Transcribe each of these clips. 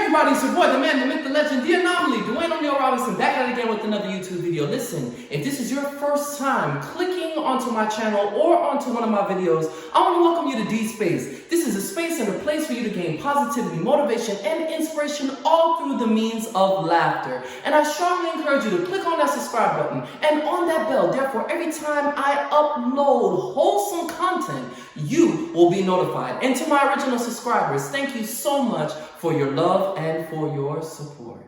everybody, it's your boy, the man, the myth, the legend, the anomaly, Dwayne O'Neal Robinson, back at it again with another YouTube video. Listen, if this is your first time clicking onto my channel or onto one of my videos, I want to welcome you to D-Space. This is a space and a place for you to gain positivity, motivation, and inspiration all through the means of laughter. And I strongly encourage you to click on that subscribe button and on that bell. Therefore, every time I upload wholesome content, you will be notified. And to my original subscribers, thank you so much for your love and for your support.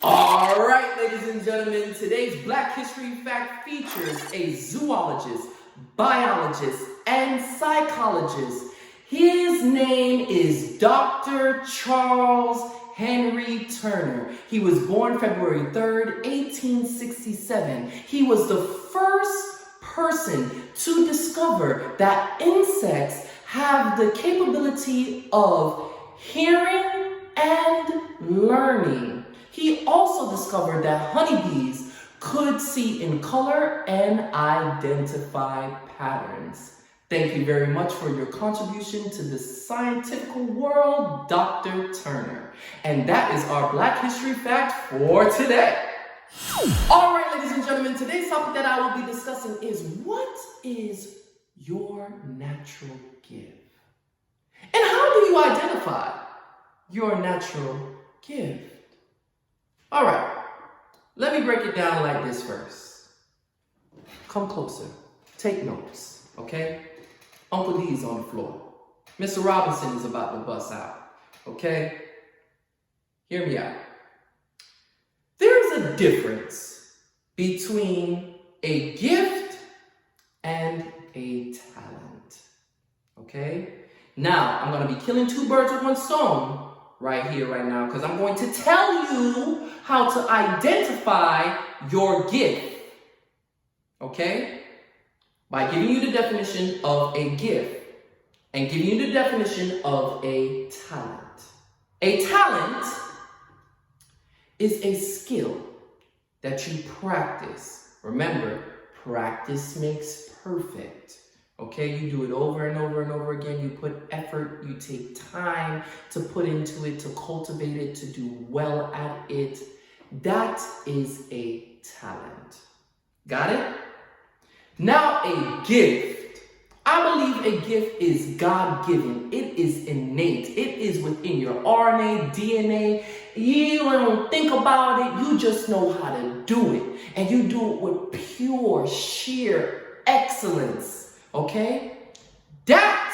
All right, ladies and gentlemen, today's Black History Fact features a zoologist, biologist, and psychologist. His name is Dr. Charles Henry Turner. He was born February 3rd, 1867. He was the first person to discover that insects have the capability of hearing and learning. He also discovered that honeybees could see in color and identify patterns. Thank you very much for your contribution to the scientific world, Dr. Turner. And that is our Black History Fact for today. All right, ladies and gentlemen, today's topic that I will be discussing is, what is your natural gift? And how do you identify your natural gift? All right, let me break it down like this first. Come closer, take notes, okay? Uncle D's on the floor. Mr. Robinson is about to bust out, okay? Hear me out. There's a difference between a gift and a talent, okay? Now, I'm going to be killing two birds with one stone right here, right now, because I'm going to tell you how to identify your gift, okay? By giving you the definition of a gift and giving you the definition of a talent. A talent is a skill that you practice. Remember, practice makes perfect. Okay, you do it over and over and over again. You put effort, you take time to put into it, to cultivate it, to do well at it. That is a talent. Got it? Now, a gift. I believe a gift is God-given. It is innate. It is within your RNA, DNA. You don't think about it. You just know how to do it. And you do it with pure, sheer excellence. Okay? That,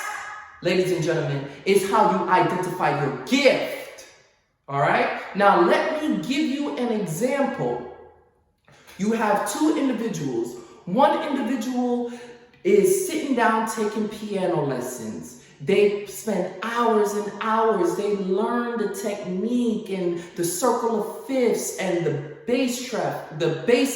ladies and gentlemen, is how you identify your gift. All right? Now, let me give you an example. You have two individuals. One individual is sitting down taking piano lessons. They spend hours and hours. They learn the technique and the circle of fifths and the bass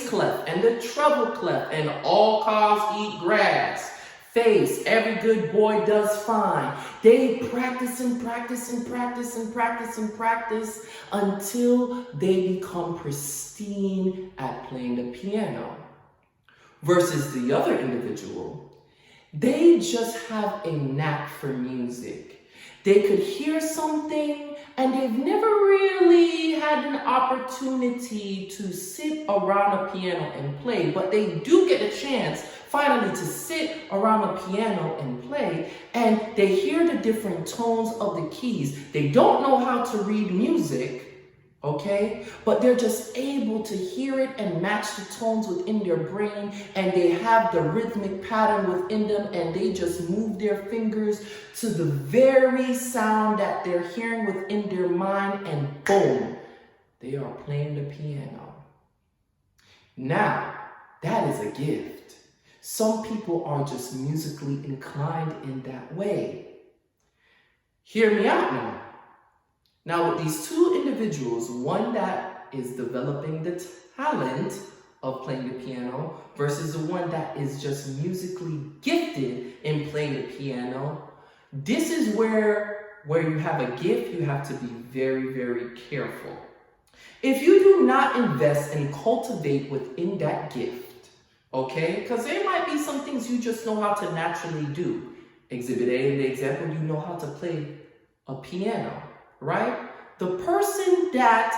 clef and the treble clef, and all cows eat grass. Face, every good boy does fine. They practice and practice and practice and practice and practice until they become pristine at playing the piano. Versus the other individual, they just have a knack for music. They could hear something and they've never really had an opportunity to sit around a piano and play, but they do get a chance finally to sit around a piano and play, and they hear the different tones of the keys. They don't know how to read music, okay? But they're just able to hear it and match the tones within their brain, and they have the rhythmic pattern within them, and they just move their fingers to the very sound that they're hearing within their mind, and boom, they are playing the piano. Now, that is a gift. Some people are just musically inclined in that way. Hear me out now. Now, with these two individuals, one that is developing the talent of playing the piano versus the one that is just musically gifted in playing the piano, this is where you have a gift, you have to be very, very careful. If you do not invest and cultivate within that gift, okay, because there might be some things you just know how to naturally do. Exhibit A in the example, you know how to play a piano, right? The person that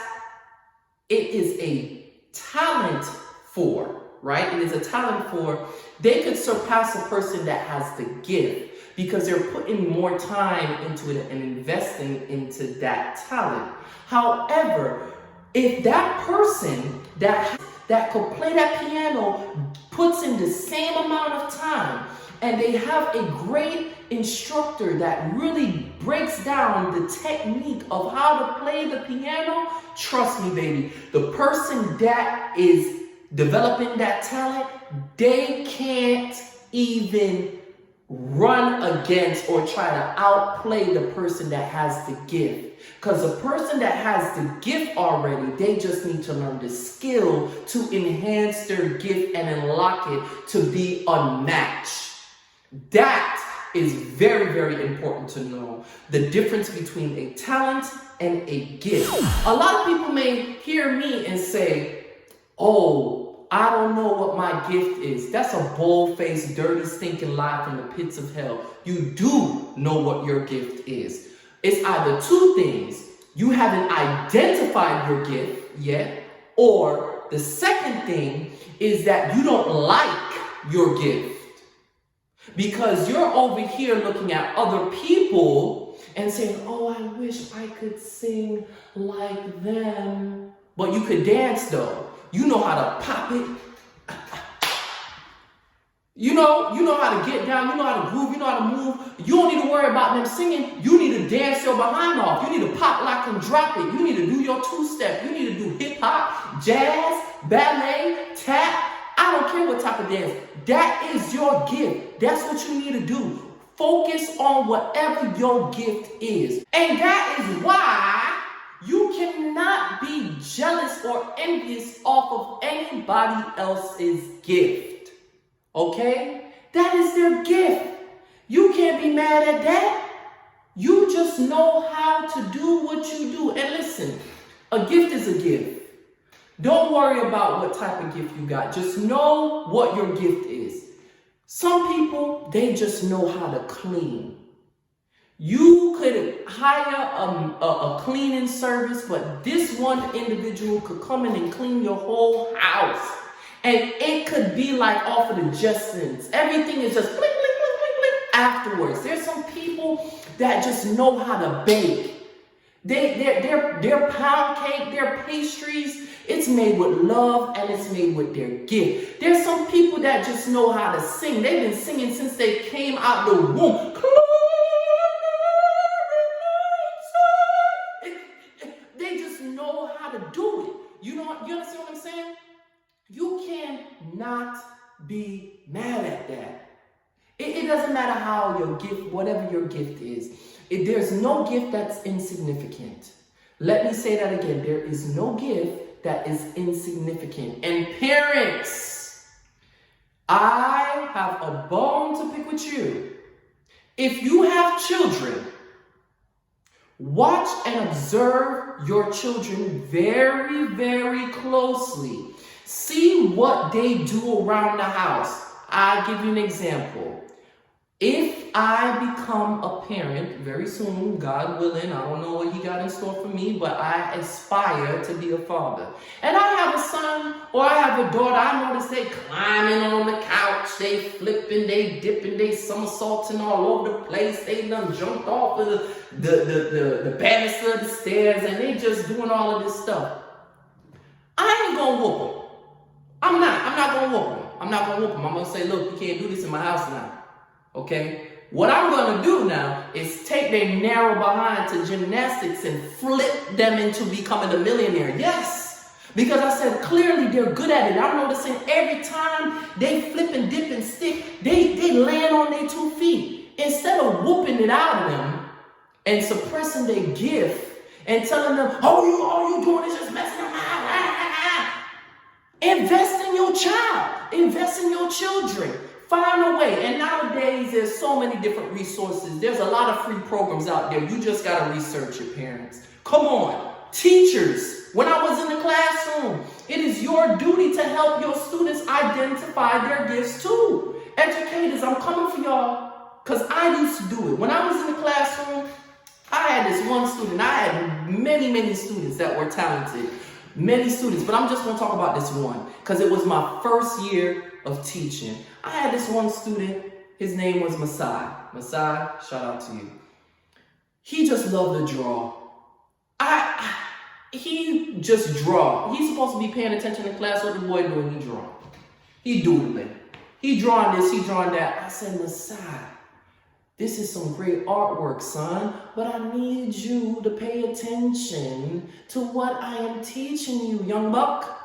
it is a talent for, right? It is a talent for, they could surpass a person that has the gift because they're putting more time into it and investing into that talent. However, if that person that could play that piano puts in the same amount of time and they have a great instructor that really breaks down the technique of how to play the piano, trust me, baby, the person that is developing that talent, they can't even run against or try to outplay the person that has the gift. Because the person that has the gift already, they just need to learn the skill to enhance their gift and unlock it to be unmatched. That is very, very important to know. The difference between a talent and a gift. A lot of people may hear me and say, oh, I don't know what my gift is. That's a bold-faced, dirty, stinking lie from the pits of hell. You do know what your gift is. It's either two things. You haven't identified your gift yet, or the second thing is that you don't like your gift. Because you're over here looking at other people and saying, oh, I wish I could sing like them. But you could dance though. You know how to pop it. You know how to get down. You know how to groove. You know how to move. You don't need to worry about them singing. You need to dance your behind off. You need to pop, lock, and drop it. You need to do your two-step. You need to do hip-hop, jazz, ballet, tap. I don't care what type of dance. That is your gift. That's what you need to do. Focus on whatever your gift is. And that is why you cannot be jealous or envious off of anybody else's gift. Okay? That is their gift. You can't be mad at that. You just know how to do what you do. And listen, a gift is a gift. Don't worry about what type of gift you got. Just know what your gift is. Some people, they just know how to clean. You could hire a cleaning service, but this one individual could come in and clean your whole house. And it could be like off of the Jetsons. Everything is just click, click, click, click, click afterwards. There's some people that just know how to bake. Their pound cake, their pastries, it's made with love and it's made with their gift. There's some people that just know how to sing. They've been singing since they came out the womb. They just know how to do it. You understand what I'm saying? You cannot be mad at that. It doesn't matter how your gift, whatever your gift is. There's no gift that's insignificant. Let me say that again. There is no gift that is insignificant. And parents, I have a bone to pick with you. If you have children, watch and observe your children very, very closely. See what they do around the house. I'll give you an example. If I become a parent very soon, God willing, I don't know what he got in store for me, but I aspire to be a father. And I have a son or I have a daughter, I notice they climbing on the couch, they flipping, they dipping, they somersaulting all over the place. They done jumped off of the banister of the stairs and they just doing all of this stuff. I ain't gonna whoop them. I'm not gonna whoop them. I'm gonna say, look, you can't do this in my house now. Okay? What I'm going to do now is take their narrow behind to gymnastics and flip them into becoming a millionaire. Yes. Because I said clearly they're good at it. I'm noticing every time they flip and dip and stick, they land on their 2 feet. Instead of whooping it out of them and suppressing their gift and telling them, all you doing is just messing around. Invest in your child. Invest in your children. Find a way. And nowadays, there's so many different resources. There's a lot of free programs out there. You just got to research it, parents. Come on. Teachers, when I was in the classroom, it is your duty to help your students identify their gifts too. Educators, I'm coming for y'all because I used to do it. When I was in the classroom, I had this one student. I had many many students that were talented. Many students, but I'm just going to talk about this one because it was my first year of teaching. I had this one student, his name was Masai. Masai, shout out to you. He just loved to draw. He just draw. He's supposed to be paying attention in class. What the boy doing? He drawing. He doodling. He drawing this, he drawing that. I said, Masai, this is some great artwork, son, but I need you to pay attention to what I am teaching you, young buck.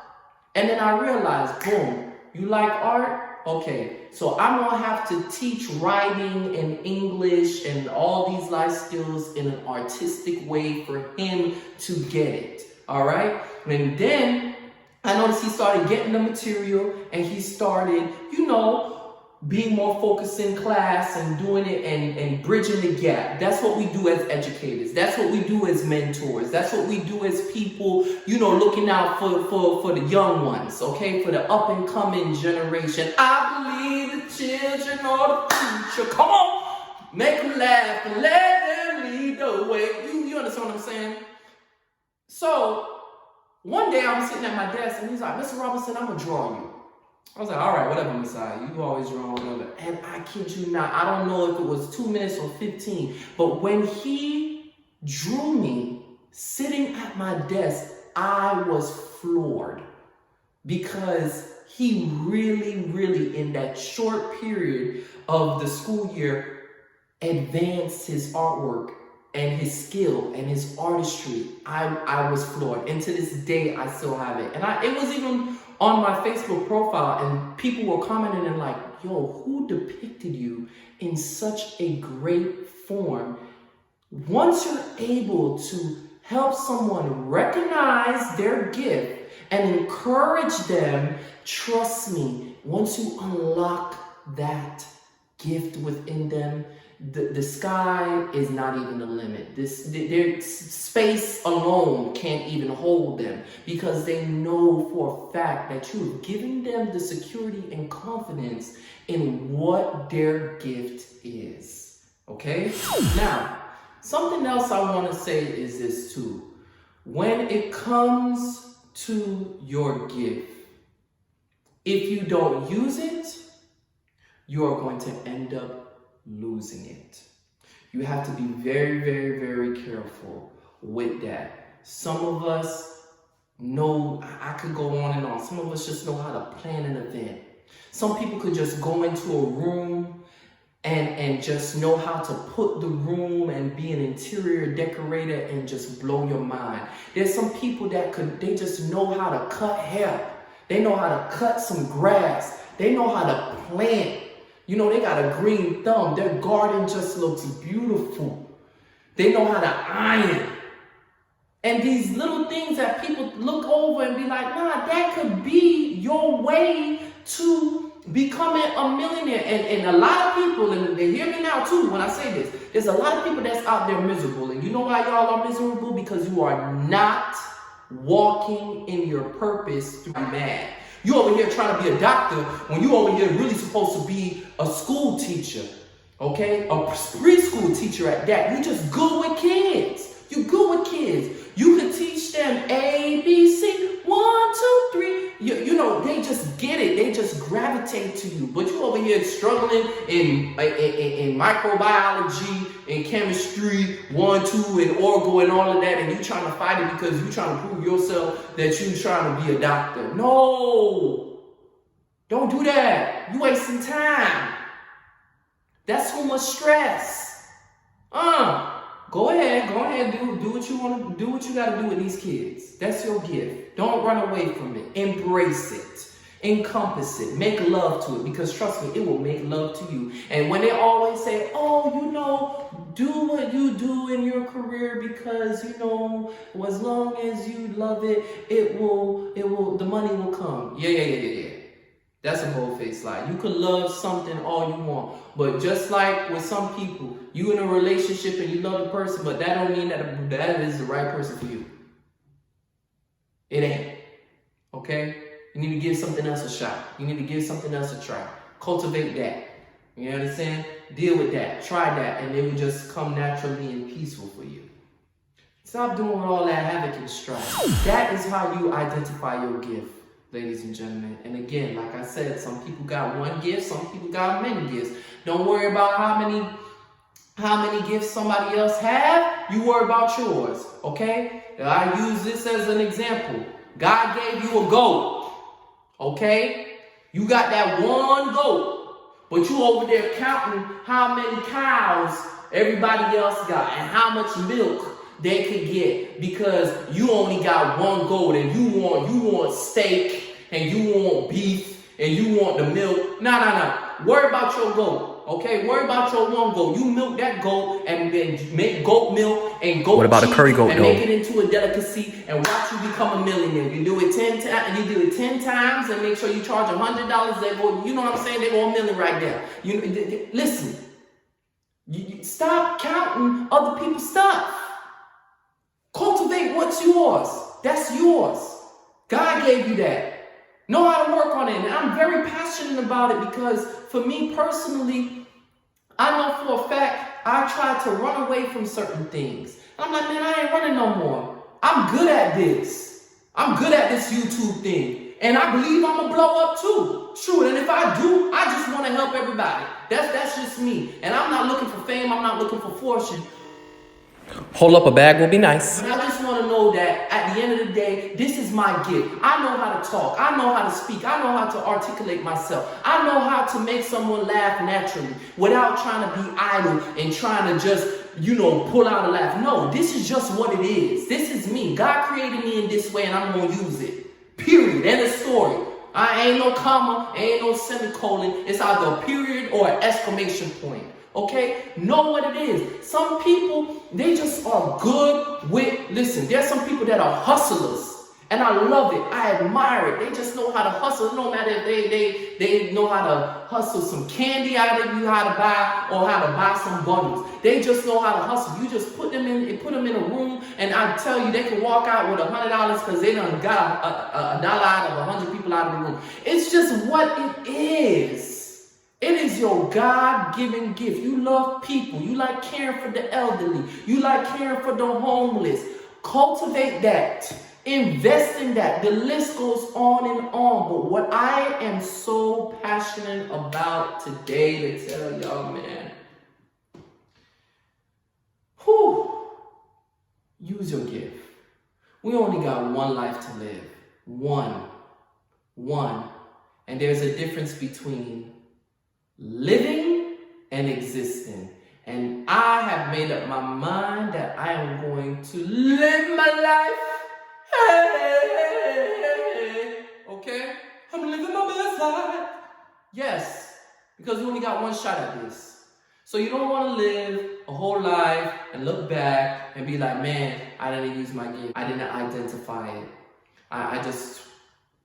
And then I realized, boom, you like art? Okay, so I'm gonna have to teach writing and English and all these life skills in an artistic way for him to get it, all right? And then I noticed he started getting the material and he started, being more focused in class and doing it and bridging the gap. That's what we do as educators. That's what we do as mentors. That's what we do as people, looking out for the young ones, okay? For the up and coming generation. I believe the children are the future. Come on, make them laugh and let them lead the way. You understand what I'm saying? So one day I was sitting at my desk and he's like, Mr. Robinson, I'm gonna draw you. I was like, all right, whatever, Messiah. You always draw whatever. And I kid you not, I don't know if it was 2 minutes or 15, but when he drew me sitting at my desk, I was floored because he really, really, in that short period of the school year, advanced his artwork and his skill and his artistry. I was floored. And to this day, I still have it. And it was even on my Facebook profile, and people were commenting and like, yo, who depicted you in such a great form? Once you're able to help someone recognize their gift and encourage them, trust me, once you unlock that gift within them, the sky is not even the limit. Their space alone can't even hold them because they know for a fact that you have given them the security and confidence in what their gift is. Okay? Now, something else I want to say is this too. When it comes to your gift, if you don't use it, you are going to end up losing it. You have to be very, very, very careful with that. Some of us know, I could go on and on. Some of us just know how to plan an event. Some people could just go into a room and just know how to put the room and be an interior decorator and just blow your mind. There's some people they just know how to cut hair. They know how to cut some grass. They know how to plant. They got a green thumb. Their garden just looks beautiful. They know how to iron. And these little things that people look over and be like, nah, that could be your way to becoming a millionaire. And a lot of people, and they hear me now too when I say this, there's a lot of people that's out there miserable. And you know why y'all are miserable? Because you are not walking in your purpose to be mad. You over here trying to be a doctor when you over here really supposed to be a school teacher, okay? A preschool teacher at that. You just good with kids. You good with kids. You can teach them A, B, C, 1, 2, 3. They just get it. They just gravitate to you. But you over here struggling in microbiology, in chemistry, 1, 2, and orgo and all of that, and you trying to fight it because you trying to prove yourself that you trying to be a doctor. No. Don't do that. You wasting time. That's too much stress. Go ahead, do what you want to do, what you got to do with these kids. That's your gift. Don't run away from it. Embrace it. Encompass it. Make love to it, because trust me, it will make love to you. And when they always say, do what you do in your career because, as long as you love it, the money will come. Yeah. That's a whole-faced lie. You could love something all you want, but just like with some people, you in a relationship and you love the person, but that don't mean that is the right person for you. It ain't. Okay? You need to give something else a shot. You need to give something else a try. Cultivate that. You understand? Deal with that. Try that, and it will just come naturally and peaceful for you. Stop doing all that havoc and strife. That is how you identify your gift, ladies and gentlemen. And again, like I said, some people got one gift, some people got many gifts. Don't worry about how many gifts somebody else have. You worry about yours, okay? I use this as an example. God gave you a goat, okay? You got that one goat, but you over there counting how many cows everybody else got and how much milk they could get, because you only got one goat and you want steak and you want beef and you want the milk. Nah. Worry about your goat, okay? Worry about your one goat. You milk that goat and then make goat milk and goat. What about cheese a curry goat, and though? make it into a delicacy and watch you become a millionaire. You do it 10 times, and you do it 10 times, and make sure you charge $100. They go, you know what I'm saying? They go $1 million right there. Listen. You stop counting other people's stuff. Cultivate what's yours. That's yours. God gave you that. Know how to work on it. And I'm very passionate about it because for me personally, I know for a fact I tried to run away from certain things. And I'm like, man, I ain't running no more. I'm good at this. I'm good at this YouTube thing. And I believe I'm going to blow up too. True. And if I do, I just want to help everybody. That's just me. And I'm not looking for fame. I'm not looking for fortune. Hold up, a bag will be nice. But I just want to know that at the end of the day, this is my gift. I know how to talk. I know how to speak. I know how to articulate myself. I know how to make someone laugh naturally without trying to be idle and trying to just, pull out a laugh. No, this is just what it is. This is me. God created me in this way and I'm going to use it. Period. End of story. I ain't no comma, ain't no semicolon. It's either a period or an exclamation point. Okay? Know what it is. Some people, they just are good with, listen, there's some people that are hustlers. And I love it. I admire it. They just know how to hustle. No matter if they know how to hustle some candy out of you, how to buy, or how to buy some bundles. They just know how to hustle. You just put them in a room, and I tell you, they can walk out with $100 because they done got a dollar out of 100 people out of the room. It's just what it is. It is your God-given gift. You love people. You like caring for the elderly. You like caring for the homeless. Cultivate that. Invest in that. The list goes on and on. But what I am so passionate about today to tell y'all, man, use your gift. We only got one life to live. One. And there's a difference between living and existing. And I have made up my mind that I am going to live my life. Hey, okay? I'm living my best life. Yes, because you only got one shot at this. So you don't want to live a whole life and look back and be like, man, I didn't use my gift. I didn't identify it. I just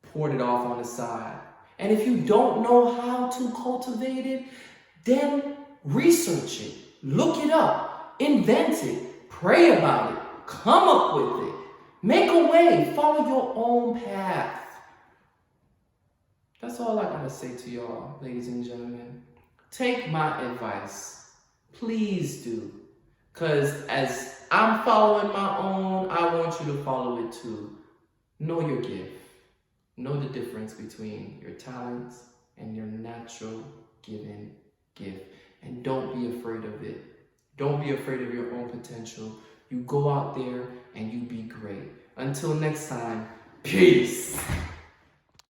poured it off on the side. And if you don't know how to cultivate it, then research it. Look it up. Invent it. Pray about it. Come up with it. Make a way. Follow your own path. That's all I gotta say to y'all, ladies and gentlemen. Take my advice. Please do. Because as I'm following my own, I want you to follow it too. Know your gift. Know the difference between your talents and your natural given gift. And don't be afraid of it. Don't be afraid of your own potential. You go out there and you be great. Until next time, peace.